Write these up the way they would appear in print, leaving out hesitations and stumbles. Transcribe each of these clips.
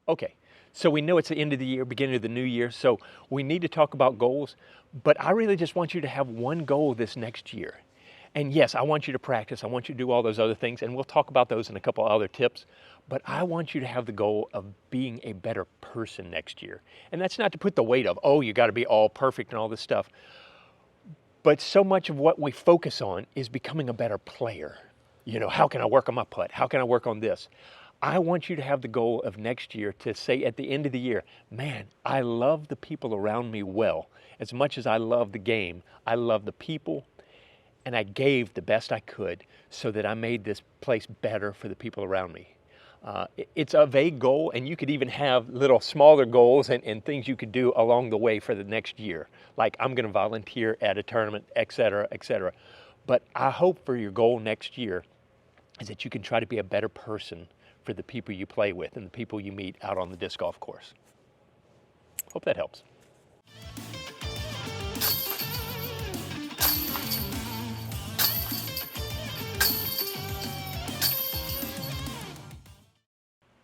Okay, so we know it's the end of the year, beginning of the new year, so we need to talk about goals, but I really just want you to have one goal this next year. And yes, I want you to practice, I want you to do all those other things, and we'll talk about those in a couple other tips, but I want you to have the goal of being a better person next year. And that's not to put the weight of, oh, you gotta be all perfect and all this stuff, but so much of what we focus on is becoming a better player. You know, how can I work on my putt? How can I work on this? I want you to have the goal of next year to say at the end of the year, man, I love the people around me well. As much as I love the game, I love the people, and I gave the best I could so that I made this place better for the people around me. It's a vague goal, and you could even have little smaller goals and things you could do along the way for the next year. Like, I'm gonna volunteer at a tournament, et cetera, et cetera. But I hope for your goal next year is that you can try to be a better person for the people you play with and the people you meet out on the disc golf course. Hope that helps.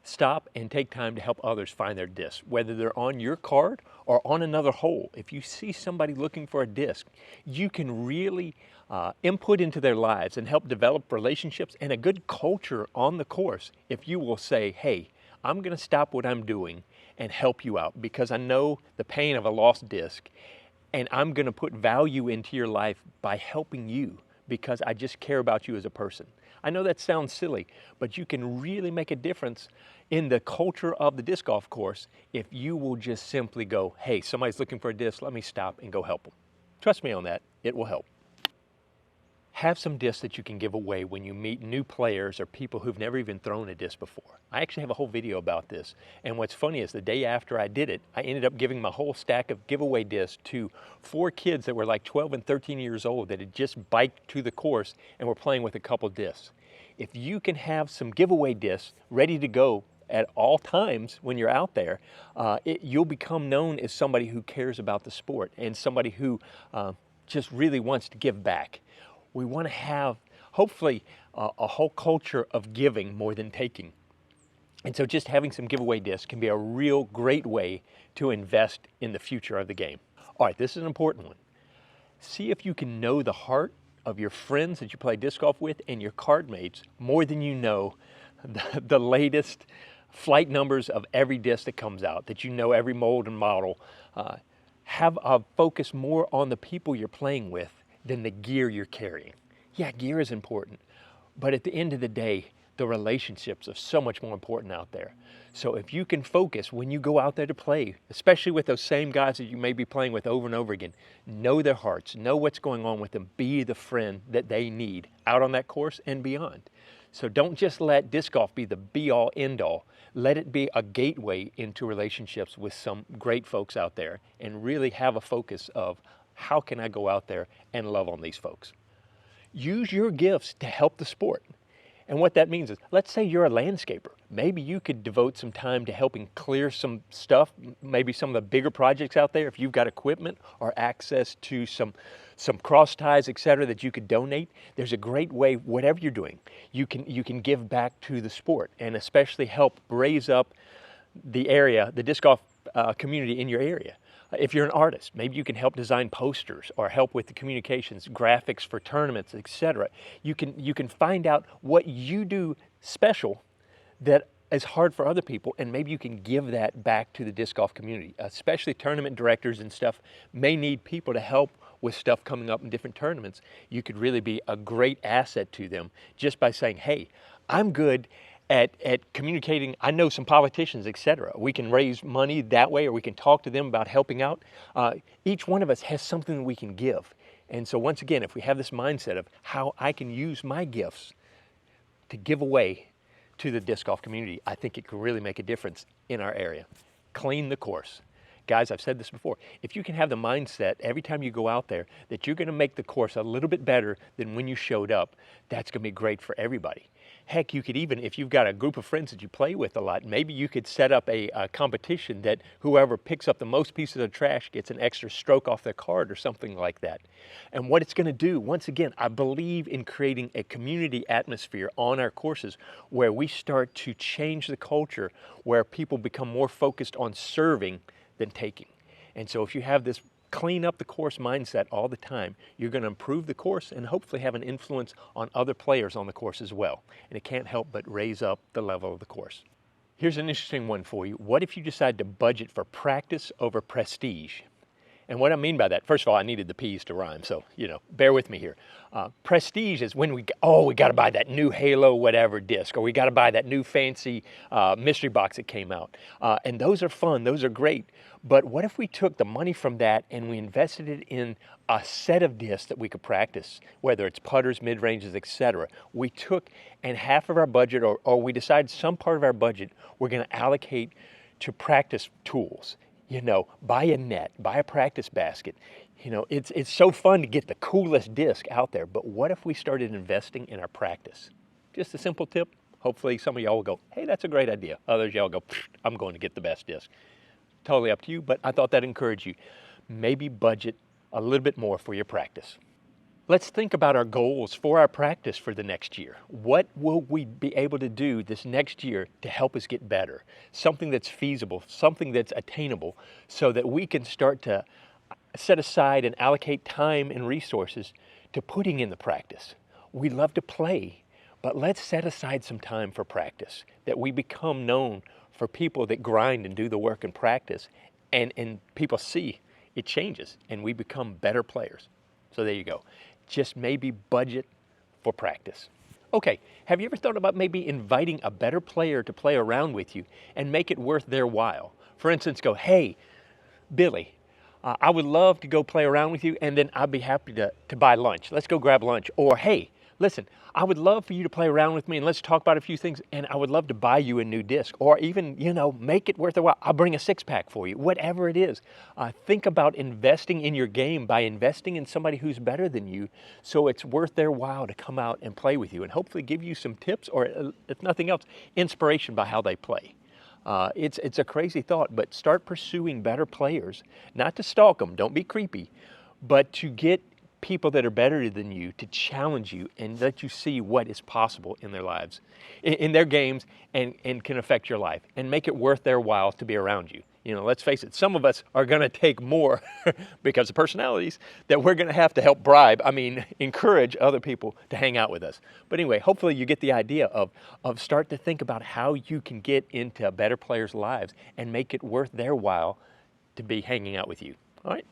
Stop and take time to help others find their disc, whether they're on your card or on another hole. If you see somebody looking for a disc, you can really input into their lives and help develop relationships and a good culture on the course if you will say, hey, I'm gonna stop what I'm doing and help you out because I know the pain of a lost disc, and I'm gonna put value into your life by helping you because I just care about you as a person. I know that sounds silly, but you can really make a difference in the culture of the disc golf course if you will just simply go, hey, somebody's looking for a disc, let me stop and go help them. Trust me on that, it will help. Have some discs that you can give away when you meet new players or people who've never even thrown a disc before. I actually have a whole video about this, and what's funny is the day after I did it, I ended up giving my whole stack of giveaway discs to 4 kids that were like 12 and 13 years old that had just biked to the course and were playing with a couple discs. If you can have some giveaway discs ready to go at all times when you're out there, you'll become known as somebody who cares about the sport and somebody who just really wants to give back. We want to have, hopefully, a whole culture of giving more than taking. And so just having some giveaway discs can be a real great way to invest in the future of the game. All right, this is an important one. See if you can know the heart of your friends that you play disc golf with and your card mates more than you know the latest flight numbers of every disc that comes out, that you know every mold and model. Have a focus more on the people you're playing with than the gear you're carrying. Yeah, gear is important, but at the end of the day, the relationships are so much more important out there. So if you can focus when you go out there to play, especially with those same guys that you may be playing with over and over again, know their hearts, know what's going on with them, be the friend that they need out on that course and beyond. So don't just let disc golf be the be-all, end-all. Let it be a gateway into relationships with some great folks out there and really have a focus of how can I go out there and love on these folks. Use your gifts to help the sport. And what that means is, let's say you're a landscaper. Maybe you could devote some time to helping clear some stuff, maybe some of the bigger projects out there, if you've got equipment or access to some cross ties, et cetera, that you could donate. There's a great way, whatever you're doing, you can give back to the sport and especially help raise up the area, the disc golf community in your area. If you're an artist, maybe you can help design posters or help with the communications, graphics for tournaments, etc. You can find out what you do special that is hard for other people, and maybe you can give that back to the disc golf community. Especially tournament directors and stuff may need people to help with stuff coming up in different tournaments. You could really be a great asset to them just by saying, hey, I'm good at communicating. I know some politicians, etc. We can raise money that way, or we can talk to them about helping out. Each one of us has something that we can give. And so once again, if we have this mindset of how I can use my gifts to give away to the disc golf community, I think it could really make a difference in our area. Clean the course. Guys, I've said this before, if you can have the mindset every time you go out there that you're gonna make the course a little bit better than when you showed up, that's gonna be great for everybody. Heck, you could even, if you've got a group of friends that you play with a lot, maybe you could set up a competition that whoever picks up the most pieces of trash gets an extra stroke off their card or something like that. And what it's going to do, once again, I believe in creating a community atmosphere on our courses where we start to change the culture, where people become more focused on serving than taking. And so if you have this clean up the course mindset all the time, you're going to improve the course and hopefully have an influence on other players on the course as well. And it can't help but raise up the level of the course. Here's an interesting one for you. What if you decide to budget for practice over prestige? And what I mean by that, first of all, I needed the P's to rhyme, so, bear with me here. Prestige is when we got to buy that new Halo whatever disc, or we got to buy that new fancy mystery box that came out. And those are fun, those are great. But what if we took the money from that and we invested it in a set of discs that we could practice, whether it's putters, mid-ranges, etc. We took, and half of our budget, or we decided some part of our budget, we're going to allocate to practice tools. Buy a net, buy a practice basket. It's so fun to get the coolest disc out there, but what if we started investing in our practice? Just a simple tip. Hopefully some of y'all will go, hey, that's a great idea. Others y'all go, I'm going to get the best disc. Totally up to you, but I thought that'd encourage you. Maybe budget a little bit more for your practice. Let's think about our goals for our practice for the next year. What will we be able to do this next year to help us get better? Something that's feasible, something that's attainable, so that we can start to set aside and allocate time and resources to putting in the practice. We love to play, but let's set aside some time for practice, that we become known for people that grind and do the work and practice, and people see it changes and we become better players. So there you go. Just maybe budget for practice. Okay, have you ever thought about maybe inviting a better player to play around with you and make it worth their while? For instance, go, hey, Billy, I would love to go play around with you, and then I'd be happy to buy lunch. Let's go grab lunch. Or, hey, listen, I would love for you to play around with me and let's talk about a few things, and I would love to buy you a new disc, or even, make it worth a while. I'll bring a six-pack for you, whatever it is. Think about investing in your game by investing in somebody who's better than you, so it's worth their while to come out and play with you and hopefully give you some tips, or if nothing else, inspiration by how they play. It's a crazy thought, but start pursuing better players, not to stalk them, don't be creepy, but to get people that are better than you to challenge you and let you see what is possible in their lives, in their games, and can affect your life and make it worth their while to be around you. Let's face it, some of us are going to take more because of personalities that we're going to have to help encourage other people to hang out with us. But anyway, hopefully you get the idea of start to think about how you can get into better players' lives and make it worth their while to be hanging out with you. All right?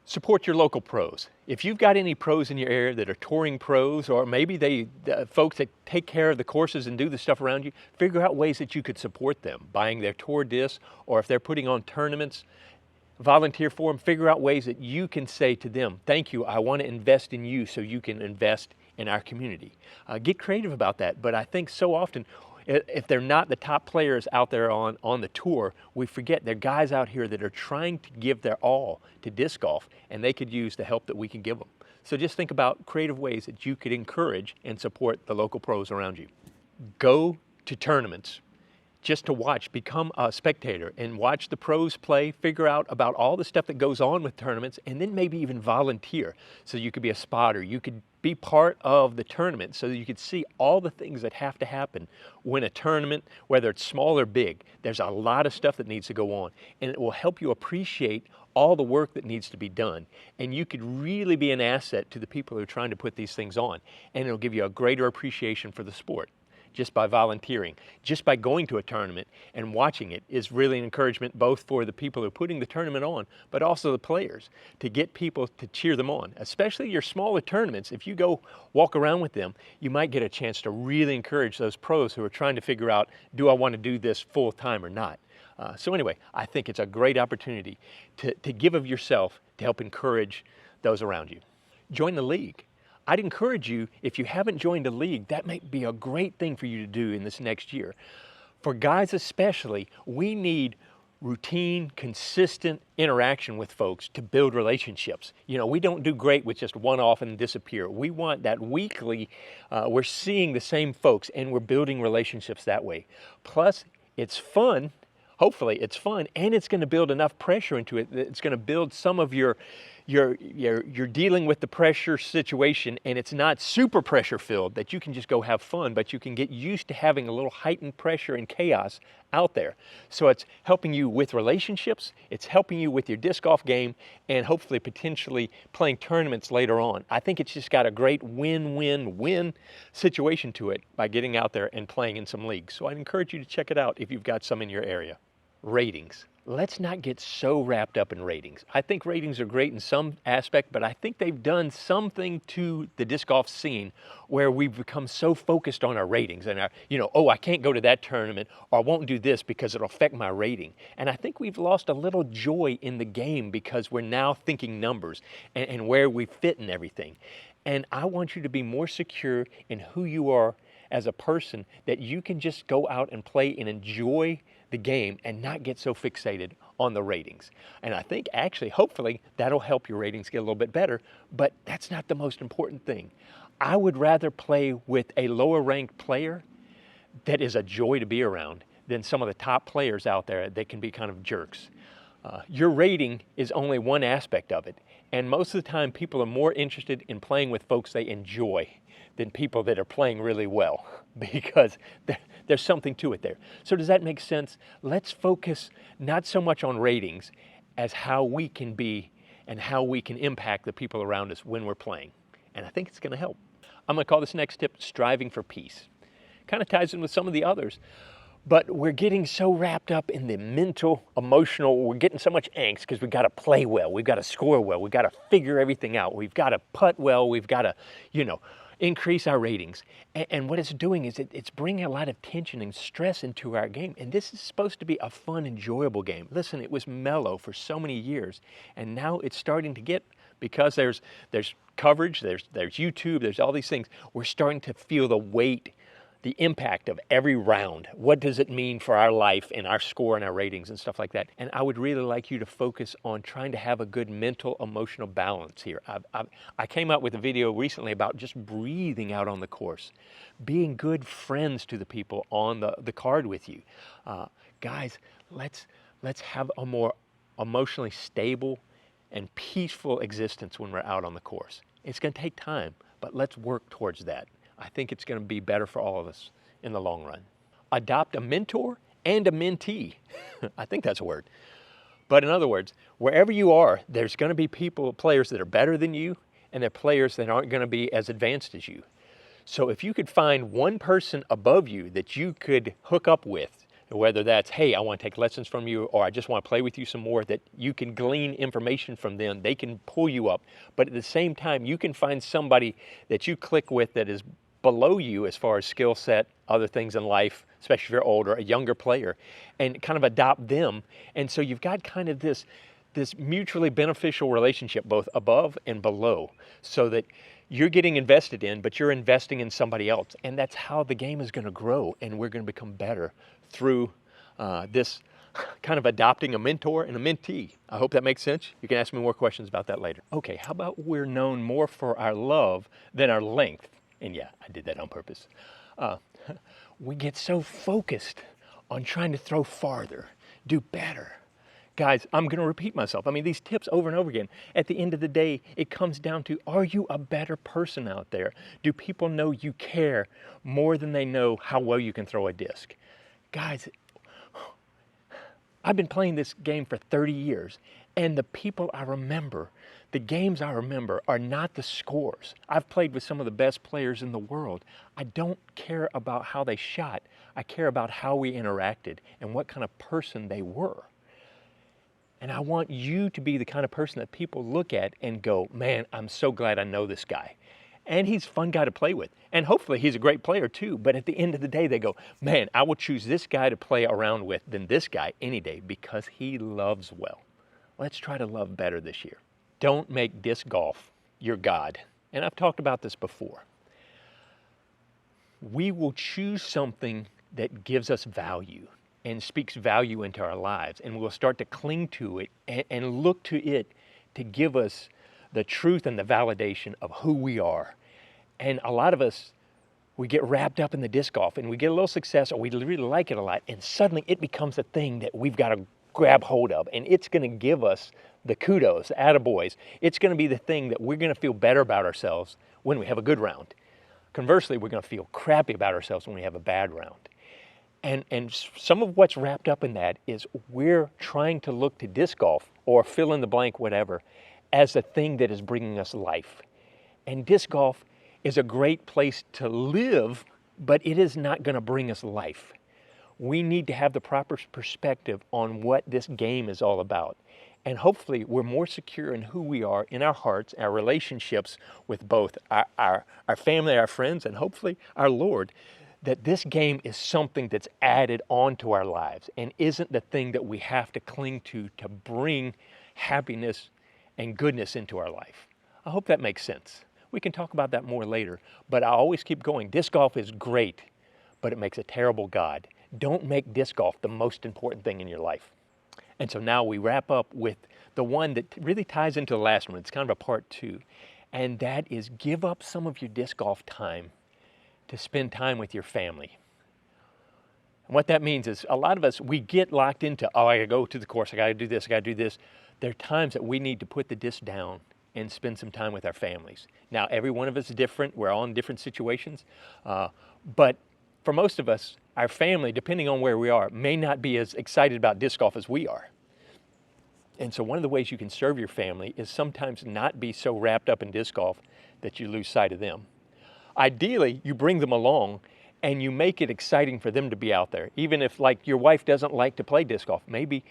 Support your local pros. If you've got any pros in your area that are touring pros, or maybe folks that take care of the courses and do the stuff around you, figure out ways that you could support them, buying their tour discs, or if they're putting on tournaments, volunteer for them. Figure out ways that you can say to them, thank you, I want to invest in you so you can invest in our community. Get creative about that, but I think so often, if they're not the top players out there on the tour, we forget there are guys out here that are trying to give their all to disc golf, and they could use the help that we can give them. So just think about creative ways that you could encourage and support the local pros around you. Go to tournaments just to watch, become a spectator and watch the pros play, figure out about all the stuff that goes on with tournaments, and then maybe even volunteer. So you could be a spotter, you could be part of the tournament so that you could see all the things that have to happen when a tournament, whether it's small or big, there's a lot of stuff that needs to go on, and it will help you appreciate all the work that needs to be done. And you could really be an asset to the people who are trying to put these things on, and it'll give you a greater appreciation for the sport. Just by volunteering, just by going to a tournament and watching it is really an encouragement both for the people who are putting the tournament on, but also the players, to get people to cheer them on. Especially your smaller tournaments, if you go walk around with them, you might get a chance to really encourage those pros who are trying to figure out, do I want to do this full time or not? So anyway, I think it's a great opportunity to give of yourself to help encourage those around you. Join the league. I'd encourage you, if you haven't joined a league, that might be a great thing for you to do in this next year. For guys especially, we need routine, consistent interaction with folks to build relationships. You know, we don't do great with just one-off and disappear. We want that weekly, we're seeing the same folks and we're building relationships that way. Plus, it's fun. Hopefully it's fun, and it's going to build enough pressure into it that it's going to build some of you're dealing with the pressure situation, and it's not super pressure filled that you can just go have fun, but you can get used to having a little heightened pressure and chaos out there. So it's helping you with relationships, it's helping you with your disc golf game, and hopefully potentially playing tournaments later on. I think it's just got a great win-win-win situation to it by getting out there and playing in some leagues. So I'd encourage you to check it out if you've got some in your area. Ratings. Let's not get so wrapped up in ratings. I think ratings are great in some aspect, but I think they've done something to the disc golf scene where we've become so focused on our ratings and our, oh, I can't go to that tournament, or I won't do this because it'll affect my rating. And I think we've lost a little joy in the game because we're now thinking numbers and where we fit in everything. And I want you to be more secure in who you are as a person, that you can just go out and play and enjoy the game and not get so fixated on the ratings. And I think actually, hopefully, that'll help your ratings get a little bit better, but that's not the most important thing. I would rather play with a lower ranked player that is a joy to be around than some of the top players out there that can be kind of jerks. Your rating is only one aspect of it, and most of the time people are more interested in playing with folks they enjoy than people that are playing really well, because there's something to it there. So does that make sense? Let's focus not so much on ratings as how we can be and how we can impact the people around us when we're playing. And I think it's going to help. I'm going to call this next tip striving for peace. Kind of ties in with some of the others, but we're getting so wrapped up in the mental, emotional, we're getting so much angst because we've got to play well, we've got to score well, we've got to figure everything out, we've got to putt well, we've got to, increase our ratings. And what it's doing is it's bringing a lot of tension and stress into our game. And this is supposed to be a fun, enjoyable game. Listen, it was mellow for so many years, and now it's starting to get, because there's coverage, there's YouTube, there's all these things, we're starting to feel the weight, the impact of every round. What does it mean for our life and our score and our ratings and stuff like that? And I would really like you to focus on trying to have a good mental, emotional balance here. I came out with a video recently about just breathing out on the course, being good friends to the people on the card with you. Guys, let's have a more emotionally stable and peaceful existence when we're out on the course. It's going to take time, but let's work towards that. I think it's going to be better for all of us in the long run. Adopt a mentor and a mentee. I think that's a word. But in other words, wherever you are, there's going to be players that are better than you, and there are players that aren't going to be as advanced as you. So if you could find one person above you that you could hook up with, whether that's, hey, I want to take lessons from you, or I just want to play with you some more, that you can glean information from them, they can pull you up. But at the same time, you can find somebody that you click with that is below you as far as skill set, other things in life, especially if you're older, a younger player, and kind of adopt them. And so you've got kind of this mutually beneficial relationship, both above and below, so that you're getting invested in, but you're investing in somebody else. And that's how the game is going to grow, and we're going to become better through this kind of adopting a mentor and a mentee. I hope that makes sense. You can ask me more questions about that later. Okay, how about we're known more for our love than our length? And yeah, I did that on purpose. We get so focused on trying to throw farther, do better. Guys, I'm going to repeat myself. I mean, these tips over and over again. At the end of the day, it comes down to, are you a better person out there? Do people know you care more than they know how well you can throw a disc? Guys, I've been playing this game for 30 years, and the people I remember, the games I remember, are not the scores. I've played with some of the best players in the world. I don't care about how they shot. I care about how we interacted and what kind of person they were. And I want you to be the kind of person that people look at and go, man, I'm so glad I know this guy. And he's a fun guy to play with. And hopefully he's a great player too. But at the end of the day, they go, man, I will choose this guy to play around with than this guy any day because he loves well. Let's try to love better this year. Don't make disc golf your God. And I've talked about this before. We will choose something that gives us value and speaks value into our lives. And we'll start to cling to it and look to it to give us the truth and the validation of who we are. And a lot of us, we get wrapped up in the disc golf and we get a little success, or we really like it a lot, and suddenly it becomes a thing that we've got to grab hold of, and it's going to give us the kudos, the attaboys. It's going to be the thing that we're going to feel better about ourselves when we have a good round. Conversely, we're going to feel crappy about ourselves when we have a bad round. And some of what's wrapped up in that is we're trying to look to disc golf, or fill in the blank, whatever, as a thing that is bringing us life. And disc golf is a great place to live, but it is not going to bring us life. We need to have the proper perspective on what this game is all about. And hopefully we're more secure in who we are in our hearts, our relationships with both our family, our friends, and hopefully our Lord, that this game is something that's added onto our lives and isn't the thing that we have to cling to bring happiness and goodness into our life. I hope that makes sense. We can talk about that more later, but I always keep going. Disc golf is great, but it makes a terrible God. Don't make disc golf the most important thing in your life. And so now we wrap up with the one that really ties into the last one. It's kind of a part two, and that is give up some of your disc golf time to spend time with your family. And what that means is a lot of us, we get locked into, oh, I gotta go to the course, I gotta do this, I gotta do this. There are times that we need to put the disc down and spend some time with our families. Now, every one of us is different. We're all in different situations. But for most of us, our family, depending on where we are, may not be as excited about disc golf as we are. And so one of the ways you can serve your family is sometimes not be so wrapped up in disc golf that you lose sight of them. Ideally, you bring them along and you make it exciting for them to be out there. Even if, like, your wife doesn't like to play disc golf, maybe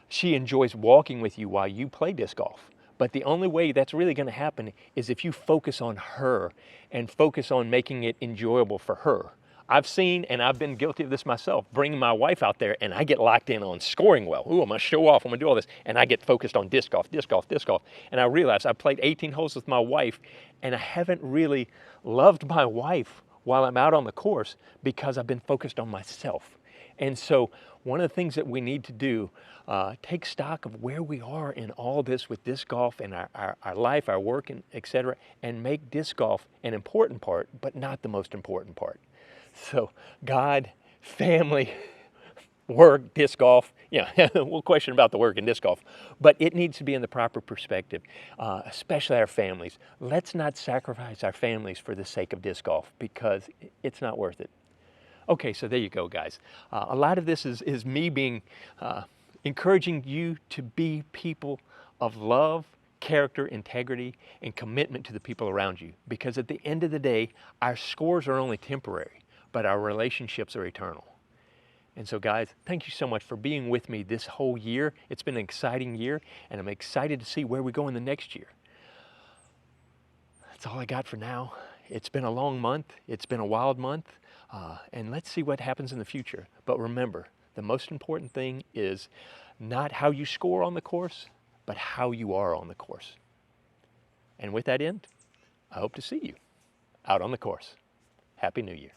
she enjoys walking with you while you play disc golf. But the only way that's really going to happen is if you focus on her and focus on making it enjoyable for her. I've seen, and I've been guilty of this myself, bringing my wife out there and I get locked in on scoring well. Ooh, I'm going to show off, I'm going to do all this. And I get focused on disc golf, disc golf, disc golf. And I realize I played 18 holes with my wife and I haven't really loved my wife while I'm out on the course because I've been focused on myself. And so one of the things that we need to do, take stock of where we are in all this with disc golf and our life, our work, and et cetera, and make disc golf an important part, but not the most important part. So God, family, work, disc golf, we'll question about the work in disc golf, but it needs to be in the proper perspective, especially our families. Let's not sacrifice our families for the sake of disc golf because it's not worth it. Okay, so there you go, guys. A lot of this is me being, encouraging you to be people of love, character, integrity, and commitment to the people around you. Because at the end of the day, our scores are only temporary, but our relationships are eternal. And so, guys, thank you so much for being with me this whole year. It's been an exciting year, and I'm excited to see where we go in the next year. That's all I got for now. It's been a long month. It's been a wild month. And let's see what happens in the future. But remember, the most important thing is not how you score on the course, but how you are on the course. And with that end, I hope to see you out on the course. Happy New Year.